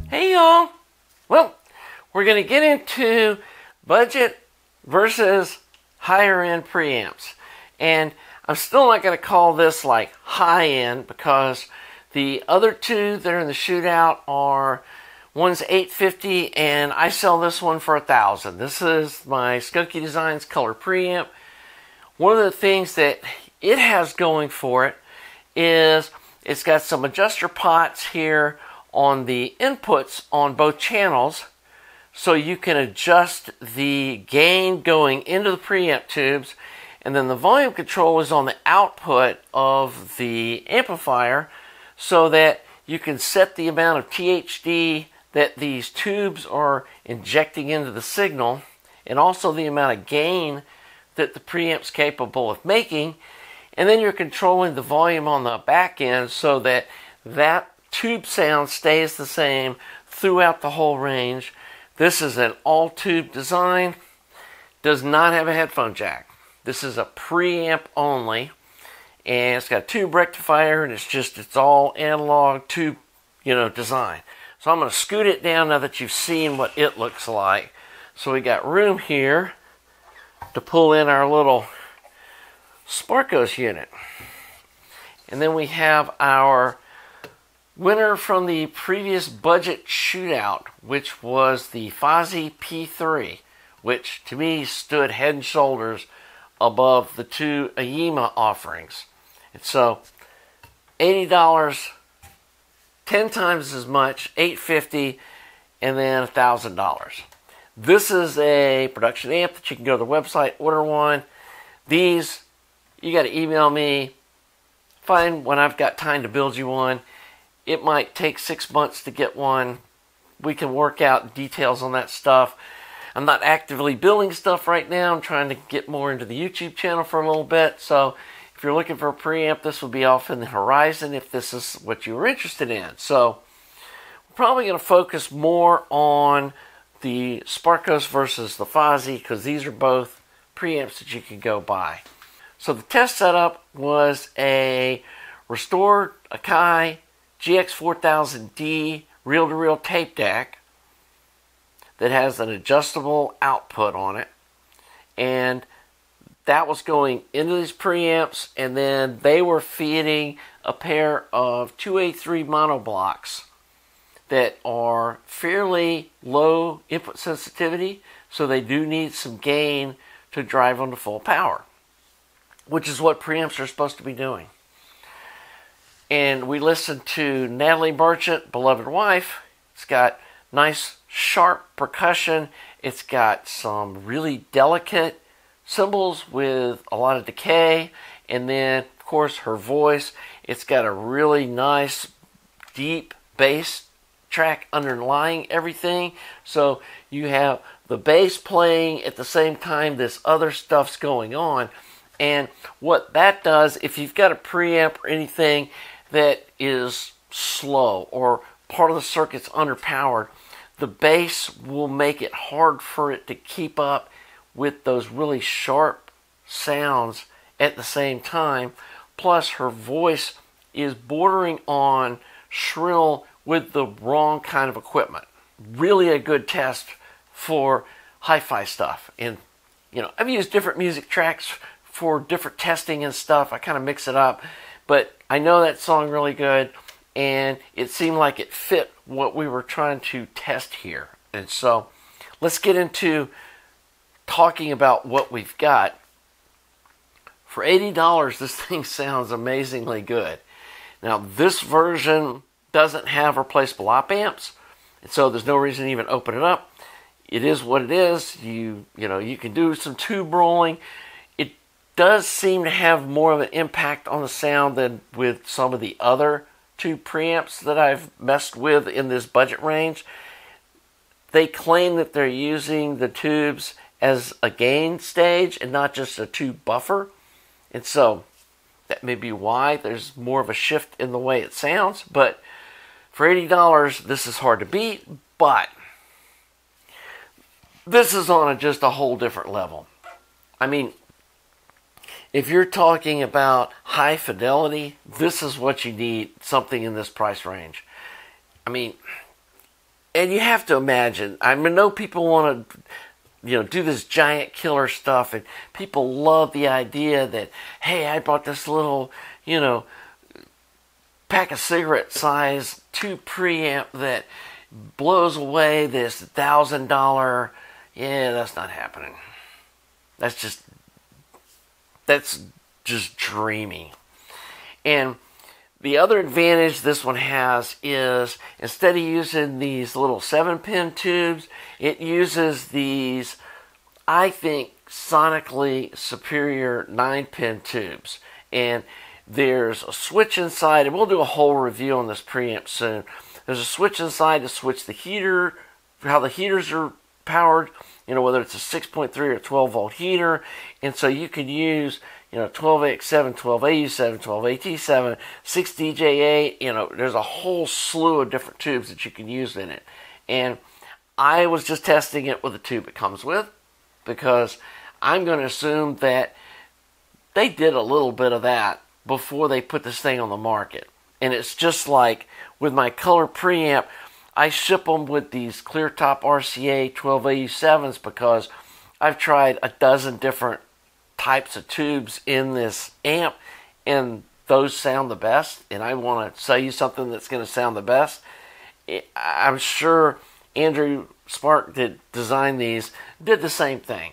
Hey y'all! Well, we're going to get into budget versus higher end preamps. And I'm still not going to call this like high end because the other two that are in the Shootout are, one's $850 and I sell this one for $1,000. This is my Skunkie Designs color preamp. One of the things that it has going for it is it's got some adjuster pots here on the inputs on both channels, so you can adjust the gain going into the preamp tubes, and then the volume control is on the output of the amplifier so that you can set the amount of THD that these tubes are injecting into the signal, and also the amount of gain that the preamp's capable of making. And then you're controlling the volume on the back end so that that tube sound stays the same throughout the whole range. This is an all-tube design. Does not have a headphone jack. This is a preamp only. And it's got a tube rectifier, and it's all analog tube, design. So I'm going to scoot it down now that you've seen what it looks like. So we got room here to pull in our little Sparkos unit. And then we have our winner from the previous budget Shootout, which was the Fosi P3, which to me stood head and shoulders above the two Ayima offerings. And so $80, 10 times as much, $850, and then $1,000. This is a production amp that you can go to the website, order one. These, you got to email me, find when I've got time to build you one. It might take 6 months to get one. We can work out details on that stuff. I'm not actively building stuff right now. I'm trying to get more into the YouTube channel for a little bit. So if you're looking for a preamp, this will be off in the horizon if this is what you were interested in. So we're probably going to focus more on the Sparkos versus the Fosi because these are both preamps that you can go buy. So the test setup was a restored Akai GX4000D reel-to-reel tape deck that has an adjustable output on it, and that was going into these preamps, and then they were feeding a pair of 2A3 monoblocks that are fairly low input sensitivity, so they do need some gain to drive them to full power, which is what preamps are supposed to be doing. And we listened to Natalie Merchant, Beloved Wife. It's got nice, sharp percussion. It's got some really delicate cymbals with a lot of decay. And then, of course, her voice. It's got a really nice, deep bass track underlying everything. So you have the bass playing at the same time this other stuff's going on. And what that does, if you've got a preamp or anything that is slow or part of the circuit's underpowered, the bass will make it hard for it to keep up with those really sharp sounds at the same time. Plus, her voice is bordering on shrill with the wrong kind of equipment. Really a good test for hi-fi stuff. And, I've used different music tracks for different testing and stuff. I kind of mix it up. But I know that song really good, and it seemed like it fit what we were trying to test here. And so let's get into talking about what we've got. For $80, this thing sounds amazingly good. Now, this version doesn't have replaceable op amps, and so there's no reason to even open it up. It is what it is. You can do some tube rolling. Does seem to have more of an impact on the sound than with some of the other two preamps that I've messed with in this budget range. They claim that they're using the tubes as a gain stage and not just a tube buffer. And so that may be why there's more of a shift in the way it sounds. But for $80, this is hard to beat. But this is on just a whole different level. I mean, if you're talking about high fidelity, this is what you need, something in this price range. I mean, and you have to imagine, I know people want to, do this giant killer stuff, and people love the idea that, hey, I bought this little, pack of cigarette size tube preamp that blows away this $1,000. Yeah, that's not happening. That's just dreaming. And the other advantage this one has is, instead of using these little 7-pin tubes, it uses these, I think, sonically superior 9-pin tubes. And there's a switch inside, and we'll do a whole review on this preamp soon. There's a switch inside to switch the heater, how the heaters are powered, whether it's a 6.3 or 12 volt heater. And so you can use 12AX7, 12AU7, 12AT7, 6DJ8, there's a whole slew of different tubes that you can use in it. And I was just testing it with the tube it comes with, because I'm going to assume that they did a little bit of that before they put this thing on the market. And it's just like with my color preamp, I ship them with these clear top RCA 12AU7s because I've tried a dozen different types of tubes in this amp, and those sound the best. And I want to sell you something that's going to sound the best. I'm sure Andrew Spark did design these, did the same thing.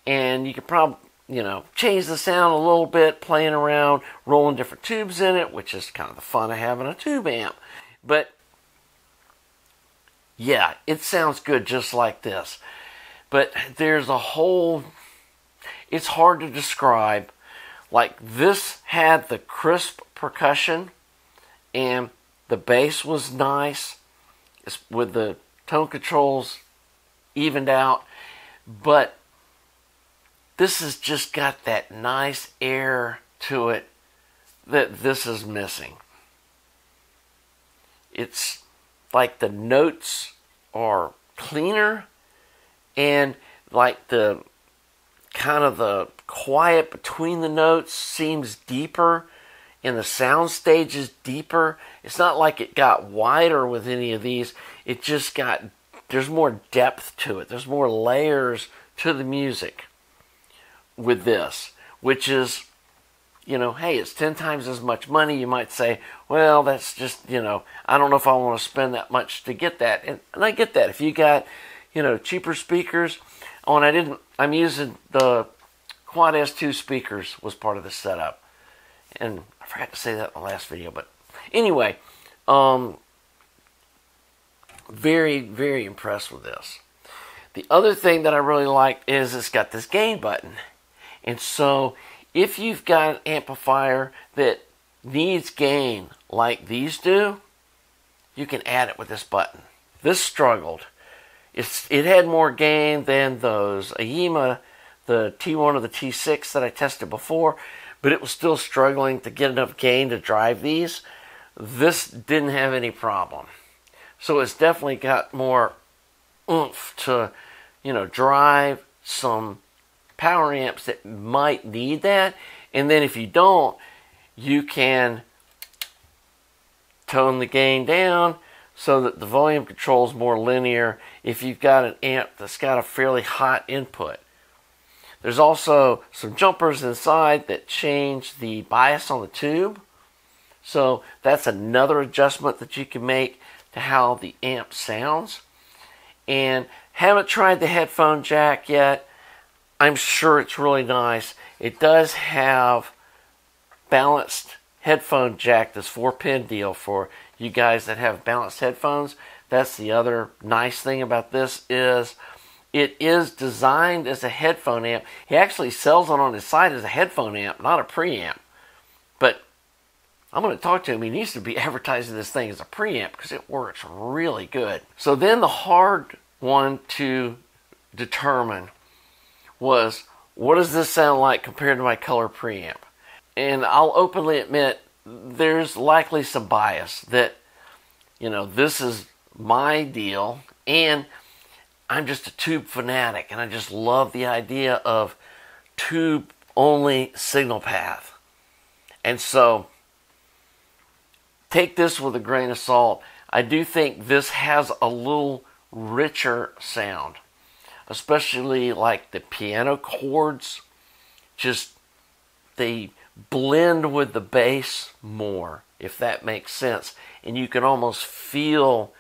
And you could probably, change the sound a little bit, playing around, rolling different tubes in it, which is kind of the fun of having a tube amp. But yeah, it sounds good just like this. But there's a whole, it's hard to describe. Like, this had the crisp percussion, and the bass was nice with the tone controls evened out. But this has just got that nice air to it that this is missing. It's like the notes are cleaner, and like the kind of the quiet between the notes seems deeper, and the sound stage is deeper. It's not like it got wider with any of these. It just got, there's more depth to it. There's more layers to the music with this, which is, hey, it's 10 times as much money. You might say, well, that's just, I don't know if I want to spend that much to get that. And I get that. If you got, cheaper speakers. Oh, and I'm using the Quad S2 speakers was part of the setup. And I forgot to say that in the last video. But anyway, very, very impressed with this. The other thing that I really like is it's got this gain button. And so if you've got an amplifier that needs gain like these do, you can add it with this button. This struggled. It had more gain than those AYAMA, the T1 or the T6 that I tested before, but it was still struggling to get enough gain to drive these. This didn't have any problem. So it's definitely got more oomph to, drive some power amps that might need that. And then if you don't, you can tone the gain down so that the volume control is more linear if you've got an amp that's got a fairly hot input. There's also some jumpers inside that change the bias on the tube. So that's another adjustment that you can make to how the amp sounds. And haven't tried the headphone jack yet. I'm sure it's really nice. It does have balanced headphone jack, this 4-pin deal for you guys that have balanced headphones. That's the other nice thing about this, is it is designed as a headphone amp. He actually sells it on his site as a headphone amp, not a preamp. But I'm going to talk to him. He needs to be advertising this thing as a preamp because it works really good. So then the hard one to determine was, what does this sound like compared to my color preamp? And I'll openly admit there's likely some bias that, this is my deal, and I'm just a tube fanatic, and I just love the idea of tube only signal path. And so take this with a grain of salt. I do think this has a little richer sound, especially like the piano chords. Just they blend with the bass more, if that makes sense. And you can almost feel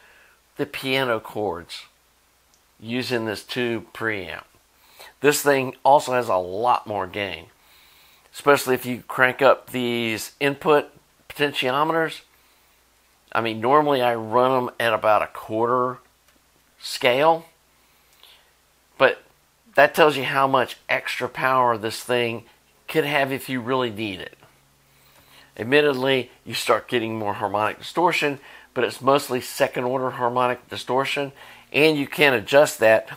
the piano chords using this tube preamp. This thing also has a lot more gain, especially if you crank up these input potentiometers. I mean, normally I run them at about a quarter scale, but that tells you how much extra power this thing could have if you really need it. Admittedly, you start getting more harmonic distortion, but it's mostly second order harmonic distortion, and you can adjust that,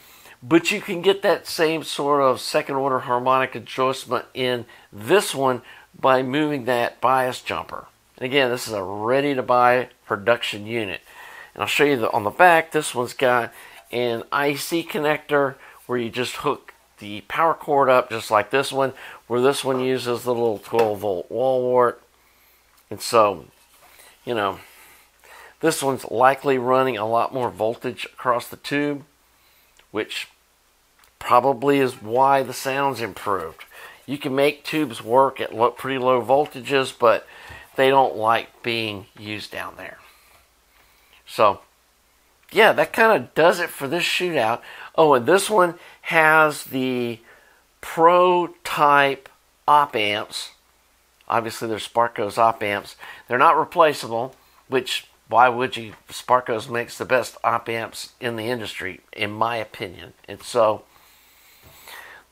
but you can get that same sort of second order harmonic adjustment in this one by moving that bias jumper. And again, this is a ready to buy production unit. And I'll show you that on the back. This one's got an IC connector where you just hook the power cord up just like this one, where this one uses the little 12 volt wall wart. And so, you know, this one's likely running a lot more voltage across the tube, which probably is why the sound's improved. You can make tubes work at pretty low voltages, but they don't like being used down there. So, yeah, that kind of does it for this shootout. Oh, and this one has the Pro type op amps. Obviously, they're Sparkos op amps. They're not replaceable, which, why would you? Sparkos makes the best op amps in the industry, in my opinion. And so,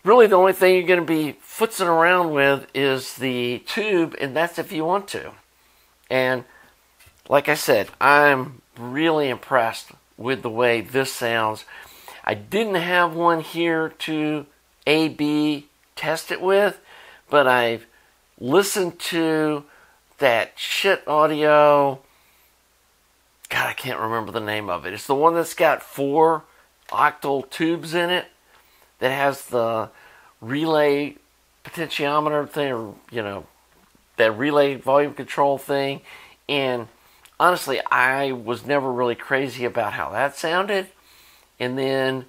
really the only thing you're going to be footsing around with is the tube, and that's if you want to. And like I said, I'm really impressed with the way this sounds. I didn't have one here to A/B test it with, but I've listened to that shit audio. God, I can't remember the name of it. It's the one that's got 4 octal tubes in it that has the relay potentiometer thing, or, you know, that relay volume control thing. And honestly, I was never really crazy about how that sounded. And then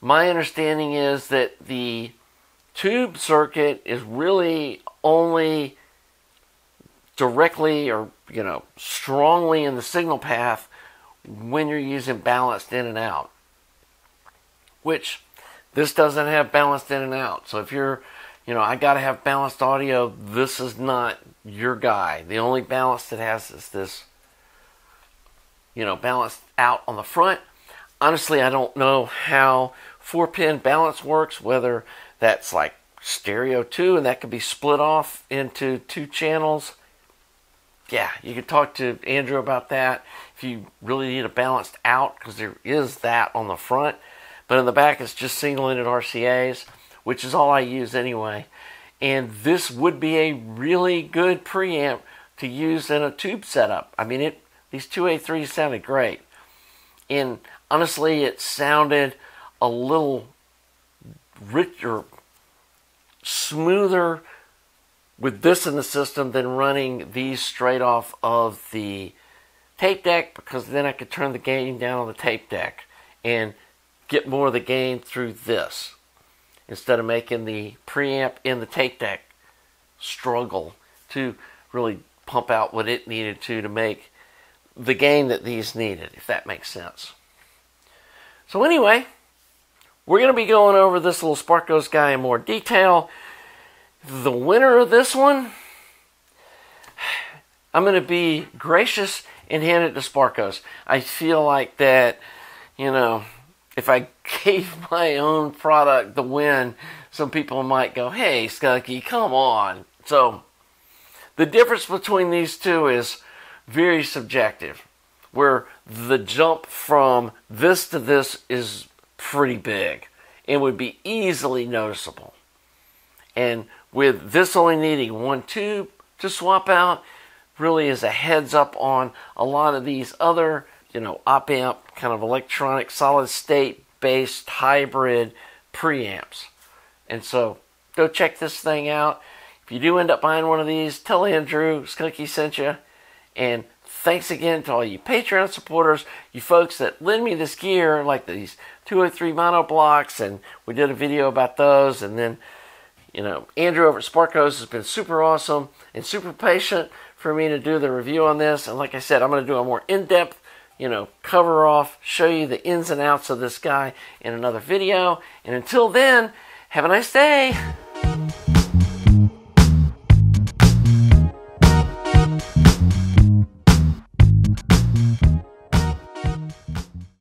my understanding is that the tube circuit is really only directly or, you know, strongly in the signal path when you're using balanced in and out, which this doesn't have balanced in and out. So if you're, you know, I got to have balanced audio, this is not your guy. The only balance it has is this, you know, balanced out on the front. Honestly, I don't know how 4-pin balance works, whether that's like stereo 2 and that could be split off into 2 channels. Yeah, you could talk to Andrew about that if you really need a balanced out, because there is that on the front. But in the back, it's just single-ended RCAs, which is all I use anyway. And this would be a really good preamp to use in a tube setup. I mean, these 2A3s sounded great. And honestly, it sounded a little richer, smoother with this in the system than running these straight off of the tape deck, because then I could turn the gain down on the tape deck and get more of the gain through this, instead of making the preamp in the tape deck struggle to really pump out what it needed to make the gain that these needed, if that makes sense. So anyway, we're going to be going over this little Sparkos guy in more detail. The winner of this one, I'm going to be gracious and hand it to Sparkos. I feel like that, you know, if I gave my own product the win, some people might go, hey, Skunkie, come on. So the difference between these two is very subjective, where the jump from this to this is pretty big and would be easily noticeable. And with this only needing 1 tube to swap out, really is a heads up on a lot of these other, you know, op amp kind of electronic solid state based hybrid preamps. And so go check this thing out. If you do end up buying one of these, tell Andrew Skunkie sent you. And thanks again to all you Patreon supporters, you folks that lend me this gear, like these 203 mono blocks, and we did a video about those. And then, you know, Andrew over at Sparkos has been super awesome and super patient for me to do the review on this. And like I said, I'm going to do a more in-depth, you know, cover off, show you the ins and outs of this guy in another video. And until then, have a nice day.